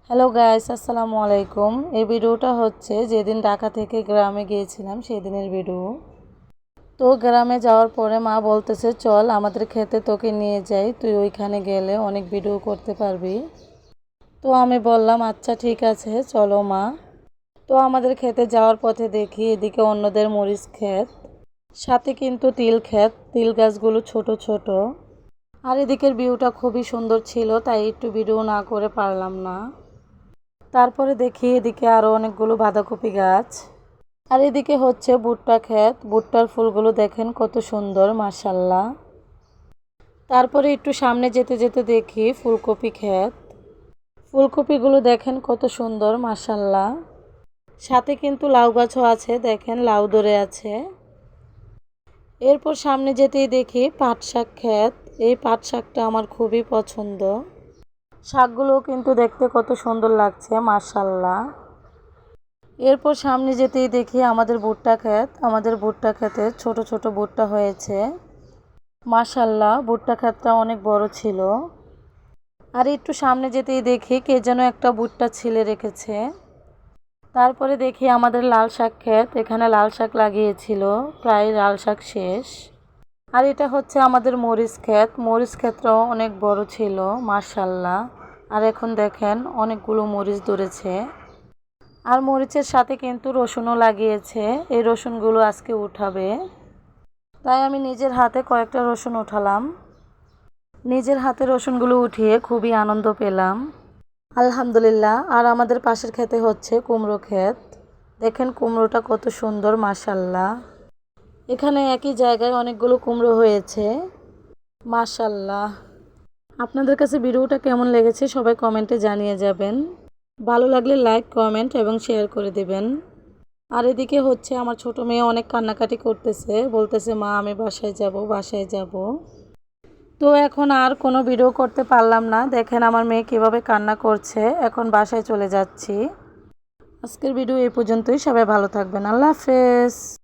Hello guys, আসসালামু আলাইকুম। এই ভিডিওটা হচ্ছে যেদিন ঢাকা থেকে গ্রামে গিয়েছিলাম সেই দিনের ভিডিও। তো গ্রামে যাওয়ার পরে মা বলতেছে, চল আমাদের খেতে তোকে নিয়ে যাই, তুই ওইখানে গেলে অনেক ভিডিও করতে পারবি। তো আমি বললাম আচ্ছা ঠিক আছে চলো মা। তো আমাদের খেতে যাওয়ার পথে দেখি এদিকে অন্যদের মরিচ ক্ষেত, সাথে কিন্তু তিল ক্ষেত, তিল গাছগুলো ছোট ছোট। আর এদিকের ভিউটা খুবই সুন্দর ছিল, তাই একটু ভিডিও না করে পারলাম না। তারপরে দেখি এদিকে আরও অনেকগুলো বাঁধাকপি গাছ। আর এদিকে হচ্ছে ভুট্টা ক্ষেত, ভুট্টার ফুলগুলো দেখেন কত সুন্দর মাশাল্লাহ। তারপরে একটু সামনে যেতে যেতে দেখি ফুলকপি ক্ষেত, ফুলকপিগুলো দেখেন কত সুন্দর মাশাল্লাহ। সাথে কিন্তু লাউ গাছও আছে, দেখেন লাউ ধরে আছে। এরপর সামনে যেতেই দেখি পাট শাক ক্ষেত, এই পাট শাকটা আমার খুবই পছন্দ। শাকগুলো কিন্তু দেখতে কত সুন্দর লাগছে মাশাল্লাহ। এরপর সামনে যেতেই দেখি আমাদের ভুট্টা ক্ষেত, আমাদের ভুট্টা ক্ষেতে ছোট ছোট ভুট্টা হয়েছে মাশাল্লাহ। ভুট্টা ক্ষেতটা অনেক বড় ছিল। আর একটু সামনে যেতেই দেখি কে যেন একটা ভুট্টা ছিলে রেখেছে। তারপরে দেখি আমাদের লাল শাক ক্ষেত, এখানে লাল শাক লাগিয়েছিল, প্রায় লাল শাক শেষ। আর এটা হচ্ছে আমাদের মরিচ ক্ষেত, মরিচ ক্ষেতটাও অনেক বড় ছিল মাশাল্লাহ। আর এখন দেখেন অনেকগুলো মরিচ ধরেছে। আর মরিচের সাথে কিন্তু রসুনও লাগিয়েছে, এই রসুনগুলো আজকে উঠাবে। তাই আমি নিজের হাতে কয়েকটা রসুন উঠালাম। নিজের হাতে রসুনগুলো উঠিয়ে খুবই আনন্দ পেলাম আলহামদুলিল্লাহ। আর আমাদের পাশের ক্ষেতে হচ্ছে কুমড়ো ক্ষেত, দেখেন কুমড়োটা কত সুন্দর মাশাল্লাহ। এখানে একই জায়গায় অনেকগুলো কুমড়ো হয়েছে মাশাল্লাহ। আপনাদের কাছে ভিডিওটা কেমন লেগেছে সবাই কমেন্টে জানিয়ে যাবেন। ভালো লাগলে লাইক, কমেন্ট এবং শেয়ার করে দেবেন। আর এদিকে হচ্ছে আমার ছোট মেয়ে অনেক কান্নাকাটি করতেছে, বলতেছে মা আমি বাসায় যাব, বাসায় যাব। তো এখন আর কোনো ভিডিও করতে পারলাম না, দেখেন আমার মেয়ে কীভাবে কান্না করছে। এখন বাসায় চলে যাচ্ছি। আজকের ভিডিও এই পর্যন্তই, সবাই ভালো থাকবেন, আল্লাহ হাফেজ।